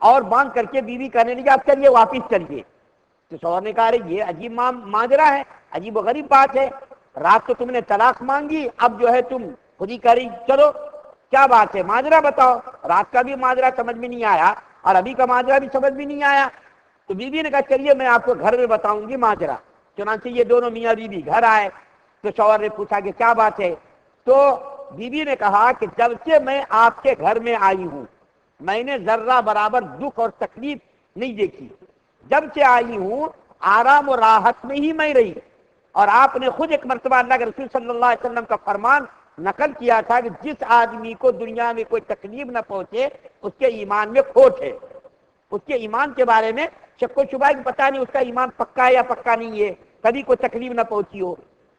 اور باندھ کر کے بیوی کہنے لگی آپ چلیے واپس چلیے. تو شوہر نے کہا یہ عجیب ماجرا ہے, عجیب و غریب بات ہے, رات تو تم نے طلاق مانگی, اب جو ہے تم خود ہی کہہ رہی چلو, کیا بات ہے ماجرا بتاؤ. رات کا بھی ماجرا سمجھ میں نہیں آیا اور ابھی کا ماجرا بھی سمجھ میں نہیں آیا. تو بیوی نے کہا چلیے میں آپ کو گھر میں بتاؤں گی ماجرا. چنانچہ یہ دونوں میاں بیوی گھر آئے تو شوہر نے پوچھا کہ کیا بات ہے. تو بیوی نے کہا کہ جب سے میں آپ کے گھر میں آئی ہوں میں نے ذرہ برابر دکھ اور تکلیف نہیں دیکھی. جب سے آئی ہوں آرام و راحت میں ہی میں رہی. اور آپ نے خود ایک مرتبہ اللہ کے رسول صلی اللہ علیہ وسلم کا فرمان نقل کیا تھا کہ جس آدمی کو دنیا میں کوئی تکلیف نہ پہنچے اس کے ایمان میں کھوٹ ہے. اس کے ایمان کے بارے میں شک و شبہ کہ پتہ نہیں اس کا ایمان پکا ہے یا پکا نہیں ہے, کبھی کوئی تکلیف نہ پہنچی ہو.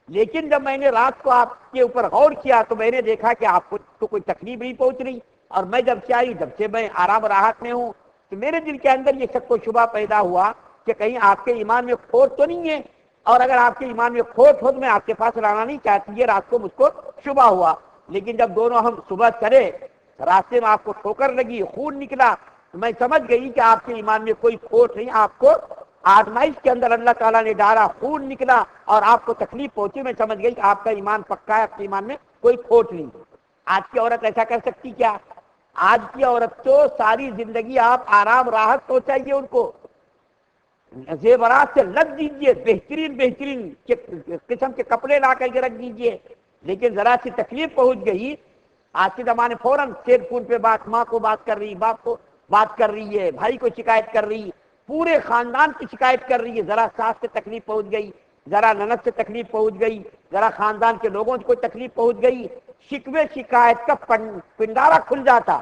لیکن جب میں نے رات کو آپ کے اوپر غور کیا تو میں نے دیکھا کہ آپ کو تو کوئی تکلیف نہیں پہنچ رہی, اور میں جب سے آئی جب سے میں آرام راحت میں ہوں. تو میرے دل کے اندر یہ شک و شبہ پیدا ہوا کہ کہیں آپ کے ایمان میں کھوٹ تو نہیں ہے, اور اگر آپ کے ایمان میں کھوٹ ہو تو میں آپ کے پاس لانا نہیں چاہتی. یہ رات کو مجھ کو شبہ ہوا. لیکن جب دونوں ہم صبح چلے راستے میں آپ کو ٹھوکر لگی, خون نکلا, تو میں سمجھ گئی کہ آپ کے ایمان میں کوئی کھوٹ نہیں, آپ کو آزمائش کے اندر اللہ تعالیٰ نے ڈالا, خون نکلا اور آپ کو تکلیف پہنچی. میں سمجھ گئی کہ آپ کا ایمان پکا ہے, آپ کے ایمان میں کوئی کھوٹ نہیں. آج کی عورت ایسا کر سکتی کیا؟ آج کی عورت تو ساری زندگی آپ آرام راحت پہنچائیے, ان کو زیورات سے لد دیجیے, بہترین بہترین قسم کے کپڑے لا کر کے رکھ دیجیے, لیکن ذرا سی تکلیف پہنچ گئی آج کے زمانے فوراً سیل فون پہ بات, ماں کو بات کر رہی, باپ کو بات کر رہی ہے, بھائی کو شکایت کر رہی, پورے خاندان کی شکایت کر رہی ہے. ذرا ساس سے تکلیف پہنچ گئی, ذرا نند سے تکلیف پہنچ گئی, ذرا خاندان کے لوگوں سے کوئی تکلیف پہنچ گئی, شکوے شکایت کا پنڈارا کھل جاتا,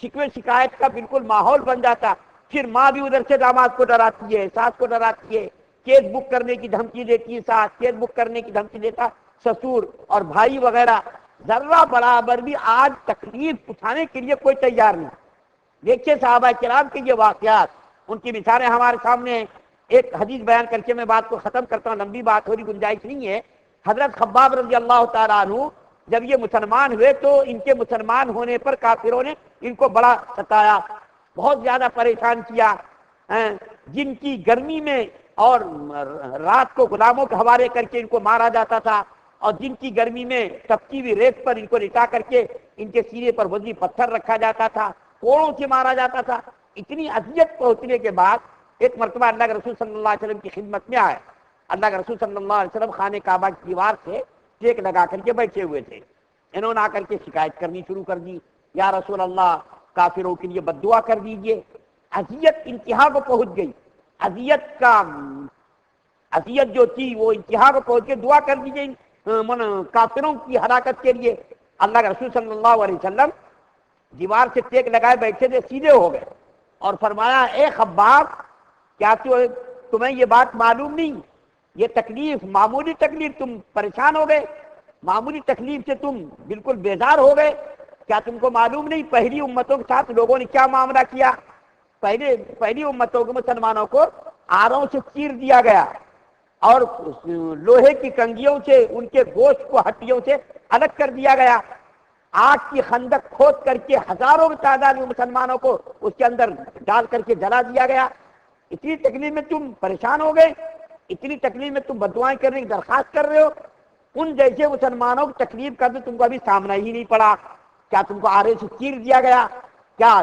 شکوے شکایت کا بالکل ماحول بن جاتا. پھر ماں بھی ادھر سے داماد کو ڈراتی ہے, ساس کو ڈراتی ہے, کیس بک کرنے کی دھمکی دیتی ہے ساس, کیس بک کرنے کی دھمکی دیتا سسور, اور بھائی وغیرہ ذرہ برابر بھی آج تکلیف اٹھانے کے لیے کوئی تیار نہیں. دیکھیے صحابہ کرام کے یہ واقعات, ان کی مثالیں ہمارے سامنے. ایک حدیث بیان کر کے میں بات کو ختم کرتا ہوں, لمبی بات ہو رہی گنجائش نہیں ہے. حضرت خباب رضی اللہ تعالیٰ عنہ جب یہ مسلمان ہوئے تو ان کے مسلمان ہونے پر کافروں نے ان کو بڑا ستایا, بہت زیادہ پریشان کیا. جن کی گرمی میں اور رات کو غلاموں کے حوالے کر کے ان کو مارا جاتا تھا, اور جن کی گرمی میں تپتی ہوئی ریت پر ان کو لٹا کر کے ان کے سینے پر وزنی پتھر رکھا جاتا تھا, کوڑوں سے مارا جاتا تھا. اتنی اذیت پہنچنے کے بعد ایک مرتبہ اللہ کے رسول صلی اللہ علیہ وسلم کی خدمت میں آئے. اللہ کے رسول صلی اللہ علیہ وسلم خانے کعبہ کی دیوار سے ٹیک لگا کر کے بیٹھے ہوئے تھے. انہوں نے آ کر کے شکایت کرنی شروع کر دی, یا رسول اللہ کافروں کے لیے بد دعا کر دیجیے. اذیت انتہا کو پہنچ گئی, اذیت جو تھی وہ انتہا کو پہنچ کے دعا کر دیجیے کافروں کی ہلاکت کے لیے. اللہ کے رسول صلی اللہ علیہ وسلم دیوار سے ٹیک لگائے بیٹھے تھے, سیدھے ہو گئے اور فرمایا اے خباب کیا تمہیں یہ بات معلوم نہیں, یہ تکلیف معمولی تکلیف, تم پریشان ہو گئے, معمولی تکلیف سے تم بالکل بیزار ہو گئے, کیا تم کو معلوم نہیں پہلی امتوں کے ساتھ لوگوں نے کیا معاملہ کیا؟ پہلی امتوں کے مسلمانوں کو آروں سے چیر دیا گیا اور لوہے کی کنگھیوں سے ان کے گوشت کو ہڈیوں سے الگ کر دیا گیا, آگ کی خندق کھود کر کے ہزاروں کی تعداد میں مسلمانوں کو اس کے اندر ڈال کر کے جلا دیا گیا. اتنی تکلیف میں تم پریشان ہو گئے, اتنی تکلیف میں تم بددعائیں کرنے کی درخواست کر رہے ہو. ان جیسے مسلمانوں کی تکلیف کا تو تم کو ابھی سامنا ہی نہیں پڑا. کیا تم کو آرے سے چیر دیا گیا؟ کیا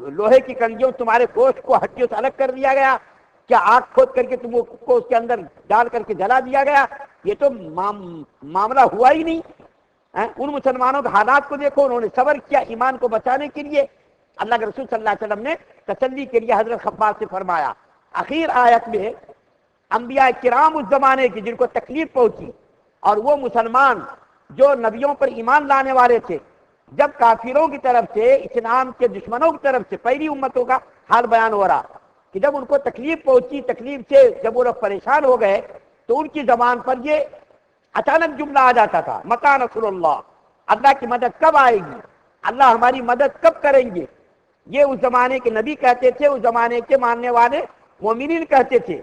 لوہے کی کنگھیوں تمہارے گوشت کو ہڈیوں سے الگ کر دیا گیا؟ کیا آگ کھود کر کے تم کو اس کے اندر ڈال کر کے جلا دیا گیا؟ یہ تو معاملہ ہوا ہی نہیں. ان مسلمانوں کے حالات کو دیکھو, انہوں نے صبر کیا ایمان کو بچانے کے لیے. اللہ کے رسول صلی اللہ علیہ وسلم نے تسلی کے لیے حضرت خباب سے فرمایا. آخر آیت میں انبیاء کرام اس زمانے کی جن کو تکلیف پہنچی اور وہ مسلمان جو نبیوں پر ایمان لانے والے تھے, جب کافروں کی طرف سے اسلام کے دشمنوں کی طرف سے پہلی امتوں کا حال بیان ہو رہا کہ جب ان کو تکلیف پہنچی, تکلیف سے جب وہ لوگ پریشان ہو گئے تو ان کی زبان پر یہ اچانک جملہ آ جاتا تھا, متى نصر اللہ, اللہ کی مدد کب آئے گی, اللہ ہماری مدد کب کریں گے. یہ اس زمانے کے نبی کہتے تھے, اس زمانے کے ماننے والے مومنین کہتے تھے.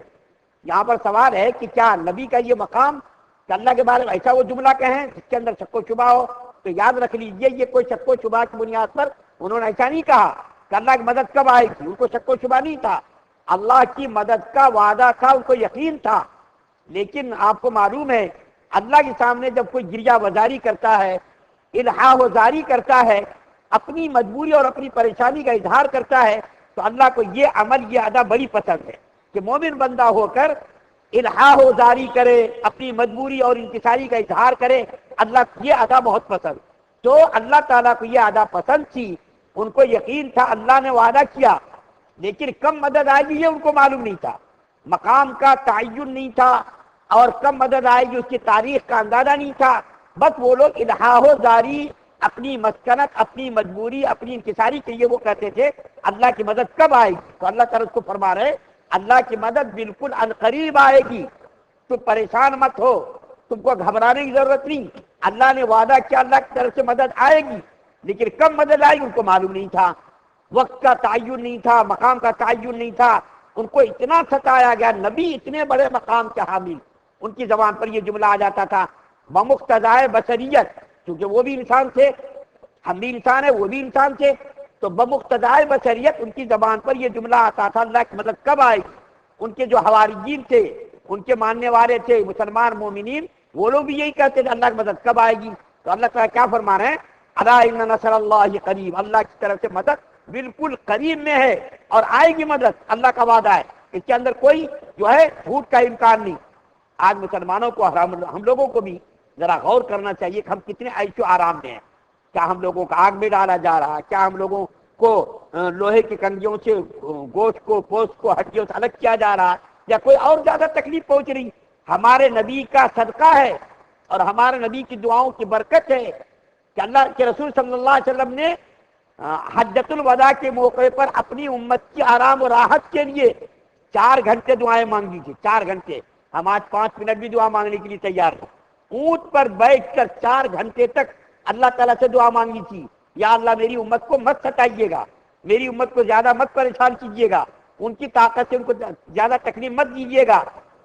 یہاں پر سوال ہے کہ کیا نبی کا یہ مقام کہ اللہ کے بارے میں ایسا وہ جملہ کہیں جس کے اندر شک و شبہ ہو؟ تو یاد رکھ لیجئے یہ کوئی شک و شبہ کی بنیاد پر انہوں نے ایسا نہیں کہا. کہ اللہ کی مدد کب آئے گی، ان کو شک و شبہ نہیں تھا، اللہ کی مدد کا وعدہ تھا، ان کو یقین تھا۔ لیکن آپ کو معلوم ہے اللہ کے سامنے جب کوئی گریہ وزاری کرتا ہے، الحاح وزاری کرتا ہے، اپنی مجبوری اور اپنی پریشانی کا اظہار کرتا ہے، تو اللہ کو یہ عمل، یہ ادا بڑی پسند ہے کہ مومن بندہ ہو کر الحاح وزاری کرے، اپنی مجبوری اور انکساری کا اظہار کرے، اللہ کو یہ ادا بہت پسند۔ تو اللہ تعالیٰ کو یہ ادا پسند تھی، ان کو یقین تھا اللہ نے وعدہ کیا، لیکن کب مدد آئے گی یہ ان کو معلوم نہیں تھا، مقام کا تعین نہیں تھا، اور کب مدد آئے گی اس کی تاریخ کا اندازہ نہیں تھا۔ بس وہ لوگ الحاح وزاری، اپنی مسکنت، اپنی مجبوری، اپنی انکساری کے لیے وہ کہتے تھے اللہ کی مدد کب آئے گی؟ تو اللہ تعالیٰ اس کو فرما رہے اللہ کی مدد بالکل عنقریب آئے گی، تم پریشان مت ہو، تم کو گھبرانے کی ضرورت نہیں، اللہ نے وعدہ کیا اللہ کی طرف سے مدد آئے گی، لیکن کب مدد آئے گی ان کو معلوم نہیں تھا، وقت کا تعین نہیں تھا، مقام کا تعین نہیں تھا۔ ان کو اتنا ستایا گیا، نبی اتنے بڑے مقام کے حامل، ان کی زبان پر یہ جملہ آ جاتا تھا بمقتضائے بشریت، کیونکہ وہ بھی انسان تھے، ہم بھی انسان ہیں، وہ بھی انسان تھے، تو بمقتضائے بشریت ان کی زبان پر یہ جملہ آتا تھا اللہ کی مدد کب آئے گی۔ ان کے جو حواریین تھے، ان کے ماننے والے تھے مسلمان مومنین، وہ لوگ بھی یہی کہتے تھے اللہ کی مدد کب آئے گی۔ تو اللہ تعالیٰ کیا فرما رہے ہیں، الا ان نصر اللہ قریب، اللہ کی طرف سے مدد بالکل قریب میں ہے اور آئے گی مدد، اللہ کا وعدہ ہے، اس کے اندر کوئی جو ہے جھوٹ کا امکان نہیں۔ آج مسلمانوں کو، ہم لوگوں کو بھی ذرا غور کرنا چاہیے کہ ہم کتنے عیش و آرام میں ہیں۔ کیا ہم لوگوں کو آگ میں ڈالا جا رہا ہے؟ کیا ہم لوگوں کو لوہے کی کنگیوں سے گوشت کو، پوست کو، ہڈیوں سے الگ کیا جا رہا ہے، یا کوئی اور زیادہ تکلیف پہنچ رہی؟ ہمارے نبی کا صدقہ ہے اور ہمارے نبی کی دعاؤں کی برکت ہے کہ اللہ کے رسول صلی اللہ علیہ وسلم نے حجۃ الوداع کے موقع پر اپنی امت کی آرام و راحت کے لیے 4 گھنٹے دعائیں مانگی تھی، 4 گھنٹے۔ ہم آج 5 منٹ بھی دعا مانگنے کے لیے تیار ہیں۔ اونٹ پر بیٹھ کر 4 گھنٹے تک اللہ تعالیٰ سے دعا مانگی تھی، یا اللہ میری امت کو مت ستائیے گا، میری امت کو زیادہ مت پریشان کیجیے گا، ان کی طاقت سے ان کو زیادہ تکلیف مت دیجیے گا۔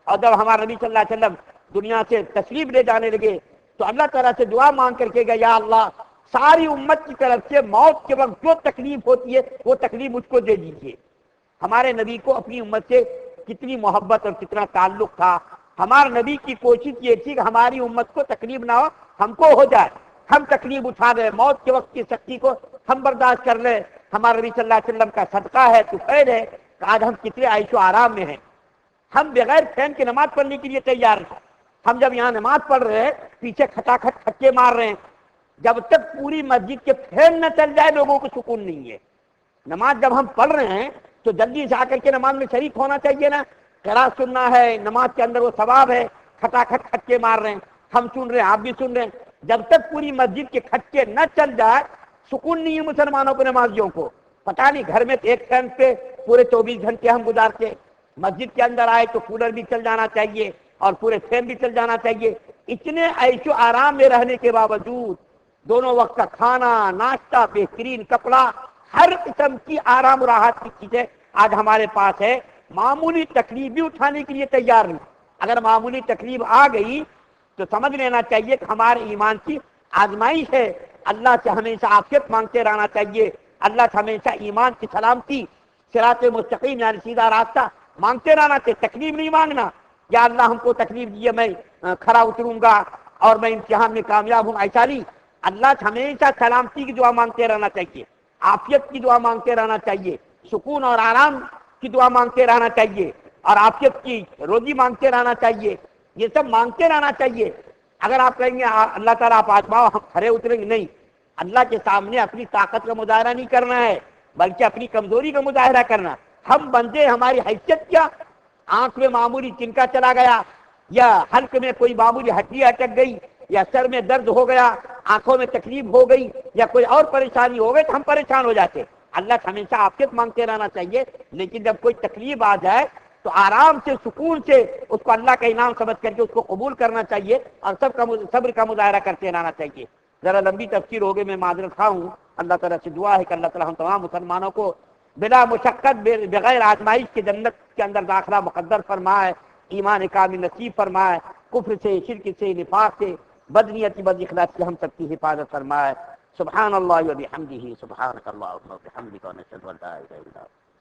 اور جب ہمارے نبی صلی اللہ علیہ وسلم دنیا سے تشریف لے جانے لگے تو اللہ تعالیٰ سے دعا مانگ کر کے گیا، یا اللہ ساری امت کی طرف سے موت کے وقت جو تکلیف ہوتی ہے وہ تکلیف مجھ کو دے دیجیے۔ ہمارے نبی کو اپنی امت سے کتنی محبت اور کتنا تعلق تھا۔ ہمارے نبی کی کوشش یہ تھی کہ ہماری امت کو تکلیف نہ ہو، ہم کو ہو جائے، ہم تکلیف اٹھا لیں، موت کے وقت کی سختی کو ہم برداشت کر لیں۔ ہمارے نبی صلی اللہ علیہ وسلم کا صدقہ ہے، تو خیر ہے کہ آج ہم کتنے عیش و آرام میں ہیں۔ ہم بغیر فین کے نماز پڑھنے کے لیے تیار ہیں۔ ہم جب یہاں نماز پڑھ رہے ہیں، پیچھے کھٹا کھٹ کھٹکے مار رہے ہیں، جب تک پوری مسجد کے فین نہ چل جائے لوگوں کو سکون نہیں ہے۔ نماز جب ہم پڑھ رہے ہیں تو جلدی سے آ کر کے نماز میں شریک ہونا چاہیے نا، قرات سننا ہے، نماز کے اندر وہ ثواب ہے، کھٹا کھٹ کھٹکے مار رہے ہیں، ہم سن رہے ہیں، آپ بھی سن رہے ہیں، جب تک پوری مسجد کے کھٹکے نہ چل جائے سکون نہیں ہے مسلمانوں کو، نمازیوں کو۔ پتہ نہیں گھر میں ایک فین پہ پورے 24 گھنٹے ہم گزارتے، مسجد کے اندر آئے تو کولر بھی چل جانا چاہیے اور پورے فین بھی چل جانا چاہیے۔ اتنے عیش و آرام میں رہنے کے باوجود، دونوں وقت کا کھانا، ناشتہ، بہترین کپڑا، ہر قسم کی آرام و راحت کی چیزیں آج ہمارے پاس ہے، معمولی تکلیف بھی اٹھانے کے لیے تیار نہیں۔ اگر معمولی تکلیف آ گئی تو سمجھ لینا چاہیے کہ ہمارے ایمان کی آزمائش ہے۔ اللہ سے ہمیشہ عافیت مانگتے رہنا چاہیے، اللہ سے ہمیشہ ایمان کی سلامتی، صراط مستقیم یعنی سیدھا راستہ مانگتے رہنا چاہیے، تکلیف نہیں مانگنا، یا اللہ ہم کو تکلیف دیے میں کھڑا اتروں گا اور میں امتحان میں کامیاب ہوں، ایسا نہیں۔ اللہ سے ہمیشہ سلامتی کی دعا مانگتے رہنا چاہیے، عافیت کی دعا مانگتے رہنا چاہیے، سکون اور آرام کی دعا مانگتے رہنا چاہیے، اور عافیت کی روزی مانگتے رہنا چاہیے، یہ سب مانگتے رہنا چاہیے۔ اگر آپ کہیں گے اللہ تعالیٰ آپ آزماؤ ہم کھڑے اتریں گے، نہیں، اللہ کے سامنے اپنی طاقت کا مظاہرہ نہیں کرنا ہے بلکہ اپنی کمزوری کا مظاہرہ کرنا۔ ہم بندے، ہماری حیثیت کیا؟ آنکھ میں معمولی تنکا چلا گیا، یا حلق میں کوئی معمولی ہڈی اٹک گئی، یا سر میں درد ہو گیا، آنکھوں میں تکلیف ہو گئی، یا کوئی اور پریشانی ہو گئی تو ہم پریشان ہو جاتے۔ اللہ سے ہمیشہ عافیت مانگتے رہنا چاہیے، لیکن جب کوئی تکلیف آ جائے تو آرام سے، سکون سے اس کو اللہ کا انعام سمجھ کر کے اس کو قبول کرنا چاہیے اور صبر کا مظاہرہ کرتے رہنا چاہیے۔ ذرا لمبی تفسیر ہو گئی، میں معذرت خواہ ہوں۔ اللہ تعالیٰ سے دعا ہے کہ اللہ تعالیٰ ہم تمام مسلمانوں کو بلا مشقت، بغیر آزمائش کے جنت کے اندر داخلہ مقدر فرمائے، ایمان کامل نصیب فرمائے، کفر سے، شرک سے، نفاق سے، بدنیتی، بد اخلاقی سے ہم سب کی حفاظت فرمائے۔ سبحان اللہ و بحمدہ، سبحانک اللہم و بحمدک، ونشہد ان لا الہ الا انت